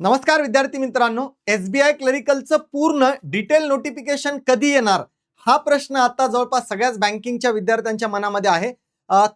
नमस्कार विद्यार्थी मित्रांनो, एसबीआय क्लरिकलचं पूर्ण डिटेल नोटिफिकेशन कधी येणार हा प्रश्न आता जवळपास सगळ्याच बँकिंगच्या विद्यार्थ्यांच्या मनामध्ये आहे.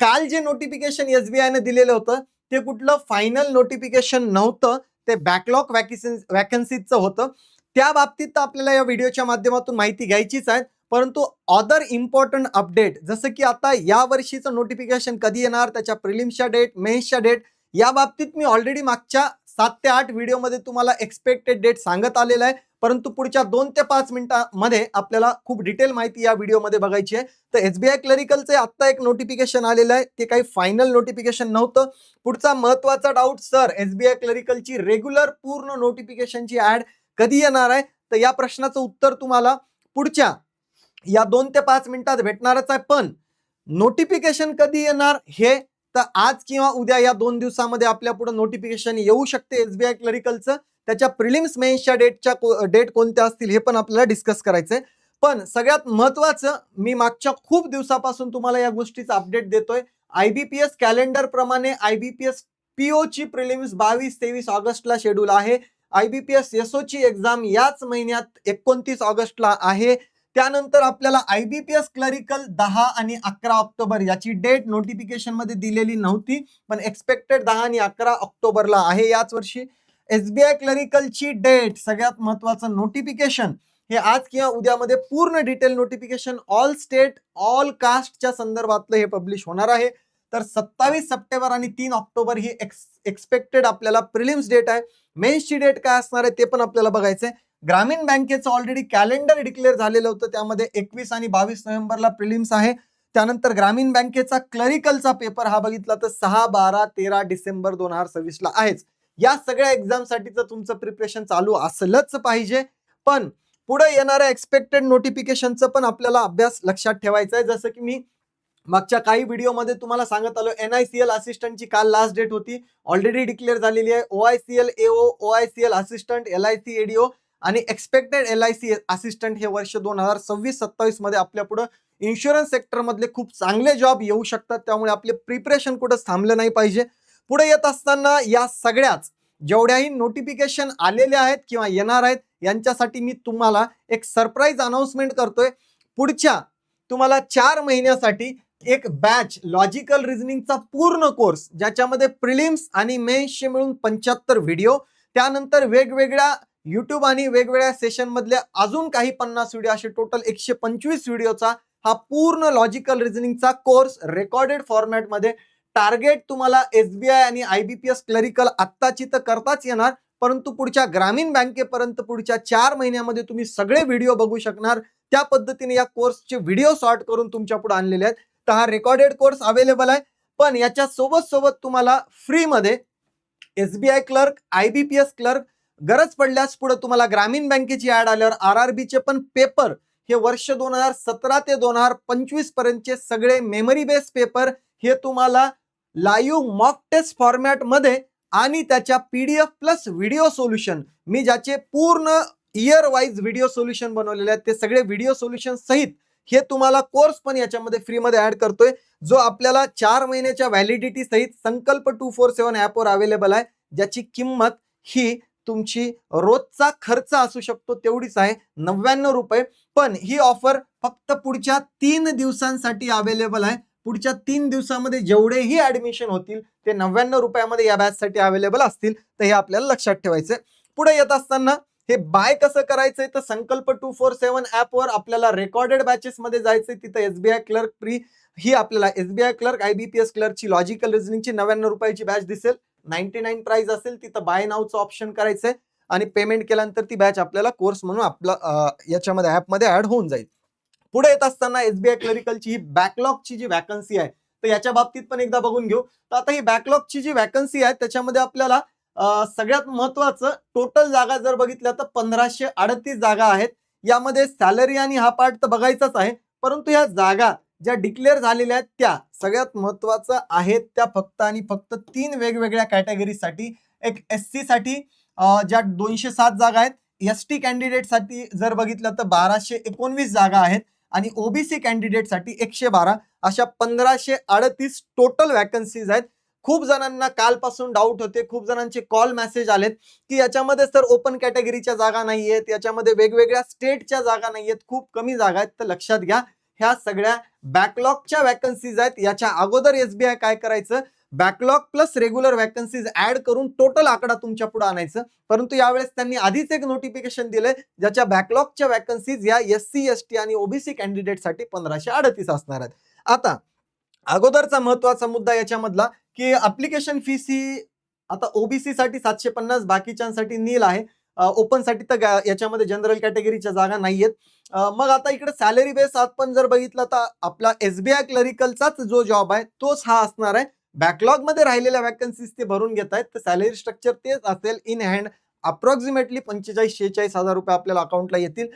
काल जे नोटिफिकेशन एसबीआयने दिलेलं होतं ते कुठलं फायनल नोटिफिकेशन नव्हतं, ते बॅकलॉग वॅकन्सीचं होतं. त्या बाबतीत आपल्याला या व्हिडिओच्या माध्यमातून माहिती घ्यायचीच आहे. परंतु अदर इम्पॉर्टंट अपडेट जसं की आता या वर्षीचं नोटिफिकेशन कधी येणार, त्याच्या प्रिलिम्सच्या डेट, मेन्सच्या डेट, या बाबतीत मी ऑलरेडी मागच्या 7 ते 8 व्हिडिओमध्ये तुम्हाला एक्सपेक्टेड डेट सांगत आलेला आहे. परंतु पुढच्या 2 ते 5 मिनिटांमध्ये आपल्याला खूप डिटेल माहिती या व्हिडिओमध्ये बघायची आहे. तर एसबीआय क्लरिकलचे आत्ता एक नोटिफिकेशन आलेलं आहे, ते काही फायनल नोटिफिकेशन नव्हतं. पुढचा महत्त्वाचा डाऊट, सर एसबीआय क्लरिकलची रेग्युलर पूर्ण नोटिफिकेशनची ॲड कधी येणार आहे? तर या प्रश्नाचं उत्तर तुम्हाला पुढच्या या 2 ते 5 मिनिटात भेटणारच आहे. पण नोटिफिकेशन कधी येणार हे तर आज किंवा उद्या या 2 दिवसामध्ये आपल्या पुढे नोटिफिकेशन येऊ शकते एसबीआय क्लरिकलचं. त्याच्या प्रिलिम्स मेन्सच्या डेट कोणत्या असतील हे पण आपल्याला डिस्कस करायचंय. पण सगळ्यात महत्वाचं, मी मागच्या खूप दिवसापासून तुम्हाला या गोष्टीचा अपडेट देतोय. आयबीपीएस कॅलेंडर प्रमाणे आयबीपीएस पीओ ची प्रिलिम्स 22-23 ऑगस्टला शेड्यूल आहे. आयबीपीएस एसओ ची एक्झाम याच महिन्यात 29 ऑगस्टला आहे. त्यानंतर आपल्याला आयबीपीएस क्लरिकल 10 आणि 11 ऑक्टोबर याची डेट नोटिफिकेशन मध्ये दिलेली नव्हती, पण एक्सपेक्टेड 10 आणि 11 ऑक्टोबरला आहे याच वर्षी. एसबीआय क्लरिकलची डेट, सगळ्यात महत्वाचं नोटिफिकेशन हे आज किंवा उद्यामध्ये पूर्ण detail notification all state all कास्टच्या संदर्भातलं हे पब्लिश होणार आहे. तर 27 सप्टेंबर आणि 3 ऑक्टोबर ही एक्सपेक्टेड आपल्याला प्रिलिम्स डेट आहे. मेन्सची डेट काय असणार आहे ते पण आपल्याला बघायचंय. ग्रामीण बँकेचं ऑलरेडी कॅलेंडर डिक्लेअर झालेलं होतं, त्यामध्ये 21 आणि 22 नोव्हेंबरला प्रिलिम्स आहे. त्यानंतर ग्रामीण बँकेचा क्लरिकलचा पेपर हा बघितला तर 6, 12, 13 डिसेंबर 2026 ला आहेच. या सगळ्या एक्झामसाठीचं तुमचं प्रिपरेशन चालू असलंच पाहिजे. पण पुढे येणाऱ्या एक्सपेक्टेड नोटिफिकेशनचं पण आपल्याला अभ्यास लक्षात ठेवायचा आहे. जसं की मी मागच्या काही व्हिडिओमध्ये तुम्हाला सांगत आलो, एनआयसीएल असिस्टंटची काल लास्ट डेट होती, ऑलरेडी डिक्लेअर झालेली आहे. ओआयसीएल एओ, ओआयसीएल असिस्टंट, एलआयसी एडीओ आणि एक्सपेक्टेड एलआयसी असिस्टंट हे वर्ष 2026-27 मध्ये आपल्या पुढे इन्शुरन्स सेक्टर मधले खूप चांगले जॉब येऊ शकतात. त्यामुळे आपले प्रिपरेशन कुठंच थांबलं नाही पाहिजे. पुढे येत असताना या सगळ्याच जेवढ्याही नोटिफिकेशन आलेले आहेत किंवा येणार आहेत यांच्यासाठी मी तुम्हाला एक सरप्राईज अनाउन्समेंट करतोय. पुढच्या तुम्हाला 4 महिन्यासाठी एक बॅच लॉजिकल रिझनिंगचा पूर्ण कोर्स, ज्याच्यामध्ये प्रिलिम्स आणि मेन्सचे मिळून 75 व्हिडिओ, त्यानंतर वेगवेगळ्या युट्यूब आणि वेगवेगळ्या सेशन मधले अजून काही 50 व्हिडिओ, असे टोटल 125 व्हिडिओचा हा पूर्ण लॉजिकल रिझनिंगचा कोर्स रेकॉर्डेड फॉर्मॅटमध्ये. टार्गेट तुम्हाला एसबीआय आणि आयबीपीएस क्लरिकल आत्ताची तर करताच येणार, परंतु पुढच्या ग्रामीण बँकेपर्यंत पुढच्या 4 महिन्यामध्ये तुम्ही सगळे व्हिडिओ बघू शकणार. त्या पद्धतीने या कोर्सचे व्हिडिओ सॉर्ट करून तुमच्या पुढे आणलेले आहेत. तर हा रेकॉर्डेड कोर्स अवेलेबल आहे. पण याच्या सोबत सोबत तुम्हाला फ्रीमध्ये एसबीआय क्लर्क, आयबीपीएस क्लर्क, गरज पडल्यास पुढे तुम्हाला ग्रामीण बँकेची ऍड आल्यावर आरआरबीचे पण पेपर, हे वर्ष 2017 ते 2025 पर्यंतचे सगळे मेमरी बेस पेपर हे तुम्हाला लाईव्ह मॉक टेस्ट फॉर्मॅट मध्ये आणि त्याच्या पीडीएफ प्लस व्हिडिओ सोल्युशन, मी ज्याचे पूर्ण इयर वाईज व्हिडिओ सोल्युशन बनवलेले आहेत ते सगळे व्हिडिओ सोल्युशन सहित हे तुम्हाला कोर्स पण याच्यामध्ये फ्रीमध्ये ऍड करतोय, जो आपल्याला 4 महिन्याच्या व्हॅलिडिटी सहित संकल्प 247 ऍपवर अवेलेबल आहे. ज्याची किंमत ही तुमची रोजचा खर्च असू शकतो तेवढीच आहे, 99 रुपये. पण ही ऑफर फक्त पुढच्या 3 दिवसांसाठी अवेलेबल आहे. पुढच्या 3 दिवसामध्ये जेवढेही ऍडमिशन होतील ते 99 रुपयामध्ये या बॅचसाठी अवेलेबल असतील. तर हे आपल्याला लक्षात ठेवायचंय. पुढे येत असताना हे बाय कसं करायचंय, तर संकल्प 247 ऍपवर आपल्याला रेकॉर्डेड बॅचेस मध्ये जायचंय. तिथं एसबीआय क्लर्क फ्री ही आपल्याला एसबीआय क्लर्क आयबीपीएस क्लर्कची लॉजिकल रिझनिंगची 99 रुपयाची बॅच दिसेल. 99 प्राइस असेल, तिथं बाय नावचं ऑप्शन करायचंय आणि पेमेंट केल्यानंतर ती बॅच आपल्याला कोर्स म्हणून आपला याच्यामध्ये ऍपमध्ये ऍड होऊन जाईल. पुढे येत असताना एसबीआय क्लरिकलची ही बॅकलॉगची जी वॅकन्सी आहे तर याच्या बाबतीत पण एकदा बघून घेऊ. तर आता ही बॅकलॉगची जी वॅकन्सी आहे त्याच्यामध्ये आपल्याला सगळ्यात महत्वाचं टोटल जागा जर बघितल्या तर 1538 जागा आहेत. यामध्ये सॅलरी आणि हा पार्ट तर बघायचाच आहे, परंतु या जागा ज्या डिक्लेअर झालेल्या आहेत त्या सगळ्यात महत्वाचं आहेत त्या फक्त आणि फक्त 3 वेगवेगळ्या कॅटेगरीसाठी. एक एससी साठी ज्या 207 जागा आहेत, एसटी कॅन्डिडेट साठी जर बघितलं तर 1219 जागा आहेत आणि ओबीसी कॅन्डिडेट साठी 112, अशा 1538 टोटल वॅकन्सीज आहेत. खूप जणांना कालपासून डाऊट होते, खूप जणांचे कॉल मेसेज आलेत की याच्यामध्ये सर ओपन कॅटेगरीच्या जागा नाहीयेत, याच्यामध्ये वेगवेगळ्या स्टेटच्या जागा नाहीयेत, खूप कमी जागा आहेत. तर लक्षात घ्या, ह्या सगळ्या बॅकलॉगच्या वॅकन्सीज आहेत. याच्या अगोदर एसबीआय काय करायचं, backlog plus regular vacancies add करून टोटल आकडा तुमच्या पुढे आणायचं. परंतु यावेळेस त्यांनी आधीच एक नोटिफिकेशन दिलंय ज्याच्या बॅकलॉगच्या वॅकन्सीज या एससी एसटी आणि ओबीसी कॅन्डिडेटसाठी 1538 असणार आहेत. आता अगोदरचा महत्वाचा मुद्दा याच्यामधला की ऍप्लिकेशन फीस ही आता ओबीसी साठी 750, बाकीच्यांसाठी नील आहे. ओपन साठी तर याच्यामध्ये जनरल कॅटेगरीच्या जागा नाहीयेत. मग आता इकडे सॅलरी बेस आपण जर बघितलं तर आपला एसबीआय क्लरिकलचाच जो जॉब आहे तोच हा असणार आहे. बॅकलॉग मध्ये राहिलेल्या वॅकन्सीज ते भरून घेत आहेत, तर सॅलरी स्ट्रक्चर तेच असेल. इन हँड अप्रॉक्सिमेटली 45-46 हजार रुपये आपल्याला अकाउंटला येतील.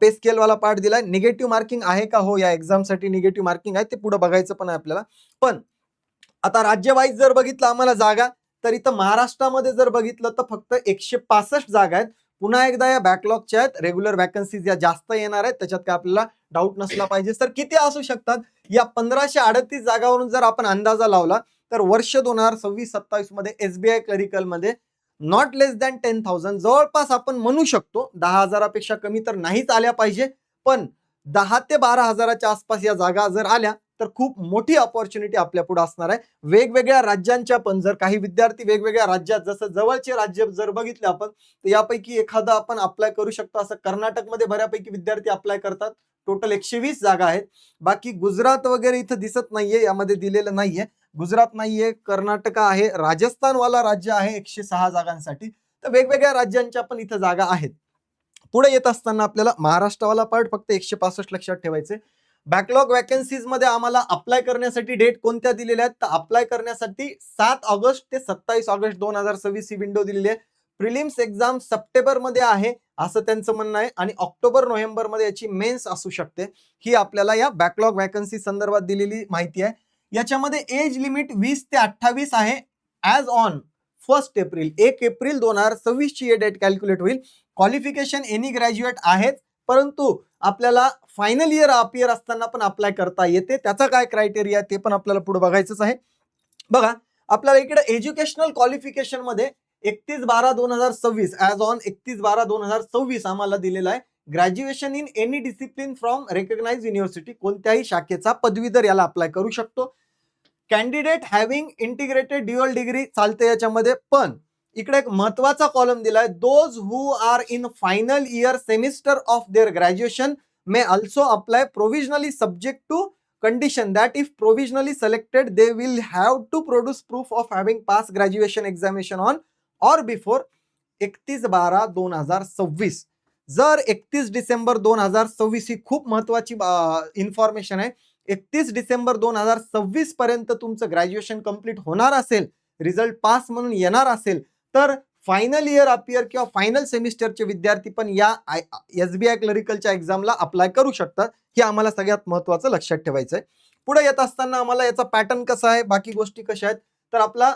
पे स्केल वाला पार्ट दिलाय. निगेटिव्ह मार्किंग आहे का, हो या एक्झाम साठी निगेटिव्ह मार्किंग आहे, ते पुढे बघायचं पण आहे आपल्याला. पण आता राज्य वाईज जर बघितलं आम्हाला जागा, तर इथं महाराष्ट्रामध्ये जर बघितलं तर फक्त 165 जागा आहेत. पुन्हा एकदा या बॅकलॉगच्या आहेत. रेग्युलर वॅकन्सीज या जास्त येणार आहेत, त्याच्यात काय आपल्याला डाऊट नसला पाहिजे. सर किती असू शकतात, या 1538 जागावरून जर आपण अंदाजा लावला तर वर्ष 2026-27 मध्ये एसबीआय क्लरिकल मध्ये नॉट लेस दॅन 10,000, जवळपास आपण म्हणू शकतो 10,000पेक्षा कमी तर नाहीच आल्या पाहिजे, पण 10 ते 12,000च्या आसपास या जागा जर आल्या तर खूप मोठी अपॉर्च्युनिटी आपल्या पुढे असणार आहे. वेगवेगळ्या राज्यांच्या पण जर काही विद्यार्थी वेगवेगळ्या राज्यात, जसं जवळचे राज्य जर बघितले आपण तर यापैकी एखादा आपण अप्लाय करू शकतो. असं कर्नाटकमध्ये बऱ्यापैकी विद्यार्थी अप्लाय करतात. टोटल 120 जागा आहेत. बाकी गुजरात वगैरे इथं दिसत नाहीये, यामध्ये दिलेलं नाहीये. गुजरात नाहीये, कर्नाटक आहे, राजस्थान वाला राज्य आहे 106 जागांसाठी. तर वेगवेगळ्या राज्यांच्या पण इथं जागा आहेत. पुढे येत असताना आपल्याला महाराष्ट्रावाला पार्ट फक्त 165 लक्षात ठेवायचे. बॅकलॉग वॅकन्सीज मध्ये आम्हाला अप्लाय करण्यासाठी डेट कोणत्या दिलेल्या आहेत, तर अप्लाय करण्यासाठी 7 ऑगस्ट ते 27 ऑगस्ट 2026 ही विंडो दिलेली आहे. प्रिलिम्स एक्झाम सप्टेंबर मध्ये आहे असं त्यांचं म्हणणं आहे, आणि ऑक्टोबर नोव्हेंबर मध्ये याची मेन्स असू शकते. ही आपल्याला या बॅकलॉग वॅकन्सी संदर्भात दिलेली माहिती आहे. याच्यामध्ये एज लिमिट 20 ते 28 आहे. ॲज ऑन 1 एप्रिल 1 एप्रिल 2026 ची डेट कॅल्क्युलेट होईल. क्वालिफिकेशन एनी ग्रॅज्युएट आहेत, परंतु आपल्याला फायनल इयर अपियर असताना पण अप्लाय करता येते. त्याचा काय क्रायटेरिया ते पण आपल्याला पुढे बघायचंच आहे. बघा, आपल्याला इकडे एज्युकेशनल क्वालिफिकेशन मध्ये 31/12/2026 ॲज ऑन 31/12/2026 आम्हाला दिलेला आहे. Graduation in any discipline from recognise university, कोणत्याही शाखेचा पदवीधर याला अप्लाय करू शकतो. Candidate having integrated dual degree चालते याच्यामध्ये. पण इकडे एक महत्वाचा कॉलम दिलाय, those who are in final year semester of their graduation may also apply provisionally subject to condition that if provisionally selected they will have to produce proof of having passed graduation examination on or before 31/12/2026. जर 31 डिसेंबर 2026 ही खूप महत्वाची information आहे. 31 डिसेंबर 2026 पर्यंत तुमचं graduation complete होणार असेल, result pass म्हणून येणार असेल, तर फायनल इयर अपियर किंवा फायनल सेमिस्टरचे विद्यार्थी पण या एसबीआय क्लरिकलच्या एक्झामला अप्लाय करू शकतात. हे आम्हाला सगळ्यात महत्वाचं लक्षात ठेवायचं आहे. पुढे येत असताना आम्हाला याचा पॅटर्न कसा आहे, बाकी गोष्टी कशा आहेत, तर आपला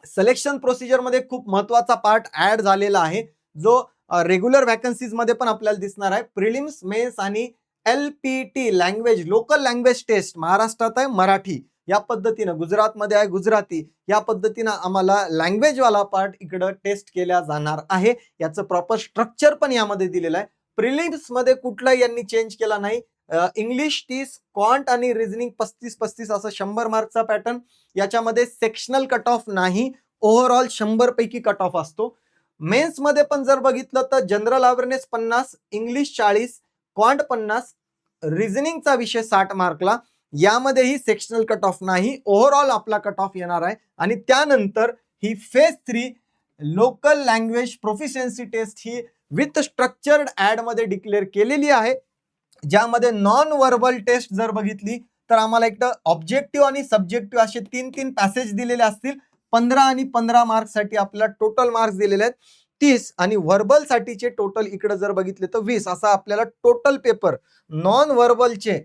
सिलेक्शन प्रोसिजर मध्ये खूप महत्वाचा पार्ट ऍड झालेला आहे, जो रेग्युलर वॅकन्सीज मध्ये पण आपल्याला दिसणार आहे. प्रिलिम्स, मेन्स आणि LPT language, local language test महाराष्ट्रात आहे मराठी, या पद्धतीनं गुजरातमध्ये आहे गुजराती, या पद्धतीनं आम्हाला लँग्वेज वाला पार्ट इकडं टेस्ट केला जाणार आहे. याचं प्रॉपर स्ट्रक्चर पण यामध्ये दिलेलं आहे. प्रिलिम्स मध्ये कुठलाही यांनी चेंज केला नाही. इंग्लिश 30, क्वांट आणि रिझनिंग 35-35 असं 100 मार्कचा पॅटर्न. याच्यामध्ये सेक्शनल कट ऑफ नाही, ओव्हरऑल 100 पैकी कट ऑफ असतो. मेन्स मध्ये पण जर बघितलं तर जनरल अवेअरनेस 50, इंग्लिश 40, क्वांट 50, रिझनिंगचा विषय 60 मार्कला. यामध्येही सेक्शनल कट ऑफ नाही, ओव्हरऑल आपला कट ऑफ येणार आहे. आणि त्यानंतर ही phase 3 local language proficiency test ही विथ स्ट्रक्चर्ड ऍड मध्ये डिक्लेअर केलेली आहे, ज्यामध्ये नॉन व्हर्बल टेस्ट जर बघितली तर आम्हाला एक ऑब्जेक्टिव्ह आणि सब्जेक्टिव्ह असे 3-3 पॅसेज दिलेले असतील. 15 आणि 15 मार्क्ससाठी आपल्याला टोटल मार्क्स दिलेले आहेत 30, आणि व्हर्बल साठीचे टोटल इकडे जर बघितले तर 20, असा आपल्याला टोटल पेपर नॉन व्हर्बलचे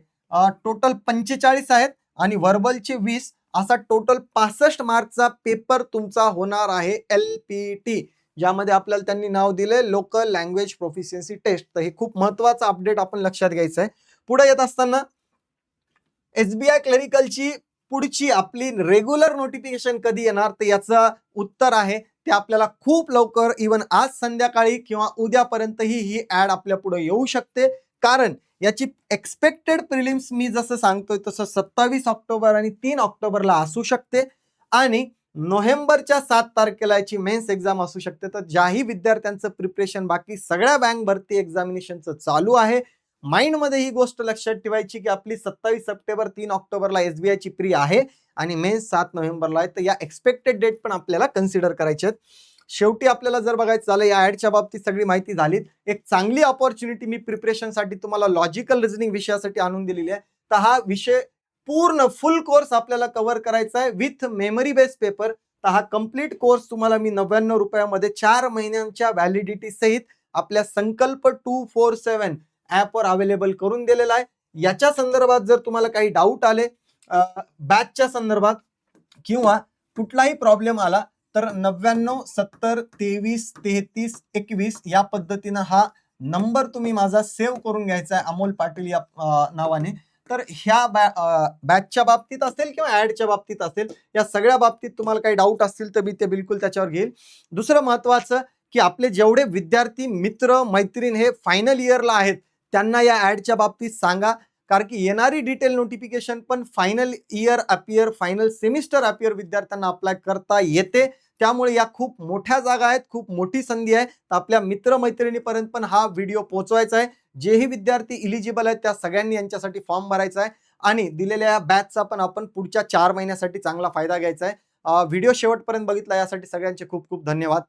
टोटल 45 आहेत आणि व्हर्बलचे 20, असा टोटल 65 मार्कचा पेपर तुमचा होणार आहे LPT, ज्यामध्ये आपल्याला त्यांनी नाव दिले लोकल लँग्वेज प्रोफिशियन्सी टेस्ट. तर हे खूप महत्वाचं अपडेट आपण लक्षात घ्यायचं आहे. पुढे येत असताना एसबीआय क्लरिकलची पुढची आपली रेग्युलर नोटिफिकेशन कधी येणार, तर याचं उत्तर आहे ते आपल्याला खूप लवकर, इवन आज संध्याकाळी किंवा उद्यापर्यंतही ही ऍड आपल्या पुढे येऊ शकते. कारण याची एक्सपेक्टेड प्रिलिम्स मी जसं सांगतोय तसं 27 ऑक्टोबर आणि 3 ऑक्टोबरला असू शकते आणि नोव्हेंबरच्या 7 तारखेला याची मेन्स एक्झाम असू शकते. तर ज्याही विद्यार्थ्यांचं प्रिपरेशन बाकी सगळ्या बँक भरती एक्झामिनेशनचं चालू आहे, माइंडमध्ये ही गोष्ट लक्षात ठेवायची की आपली 27 सप्टेंबर 3 ऑक्टोबरला एसबीआयची प्री आहे आणि मेन्स 7 नोव्हेंबरला आहे. तर या एक्सपेक्टेड डेट पण आपल्याला कन्सिडर करायचे आहेत. शेवटी आपल्याला जर बघायचं झालं, या ऍडच्या बाबतीत सगळी माहिती झाली. एक चांगली अपॉर्च्युनिटी मी प्रिपरेशनसाठी तुम्हाला लॉजिकल रिझनिंग विषयासाठी आणून दिलेली आहे. तर हा विषय पूर्ण फुल कोर्स आपल्याला कव्हर करायचा आहे विथ मेमरी बेस्ड पेपर. तर हा कम्प्लीट कोर्स तुम्हाला मी 99 रुपयामध्ये 4 महिन्यांच्या व्हॅलिडिटी सहित आपल्या संकल्प 247 ऍपवर अवेलेबल करून दिलेला आहे. याच्या संदर्भात जर तुम्हाला काही डाऊट आले बॅचच्या संदर्भात किंवा कुठलाही प्रॉब्लेम आला तर 99 70 23 33 21 या पद्धतीनं हा नंबर तुम्ही माझा सेव्ह करून घ्यायचा आहे, अमोल पाटील या नावाने. तर ह्या बॅचच्या बाबतीत असेल किंवा ऍडच्या बाबतीत असेल, या सगळ्या बाबतीत तुम्हाला काही डाऊट असतील तर मी ते बिलकुल त्याच्यावर घेईल. दुसरं महत्वाचं की आपले जेवढे विद्यार्थी मित्र मैत्रीण हे फायनल इयरला आहेत त्यांना या ऍडच्या बाबतीत सांगा, कारण की येणारी डिटेल नोटिफिकेशन पण final year appear, final semester appear विद्यार्थ्यांना अप्लाय करता येते. त्यामुळे या खूप मोठ्या जागा आहेत, खूप मोठी संधी आहे. तर आपल्या मित्रमैत्रिणीपर्यंत पण हा व्हिडिओ पोहोचवायचा आहे. जेही विद्यार्थी इलिजिबल आहेत त्या सगळ्यांनी यांच्यासाठी फॉर्म भरायचा आहे आणि दिलेल्या बॅचचा पण आपण पुढच्या 4 महिन्यासाठी चांगला फायदा घ्यायचा आहे. व्हिडिओ शेवटपर्यंत बघितला यासाठी सगळ्यांचे खूप खूप धन्यवाद.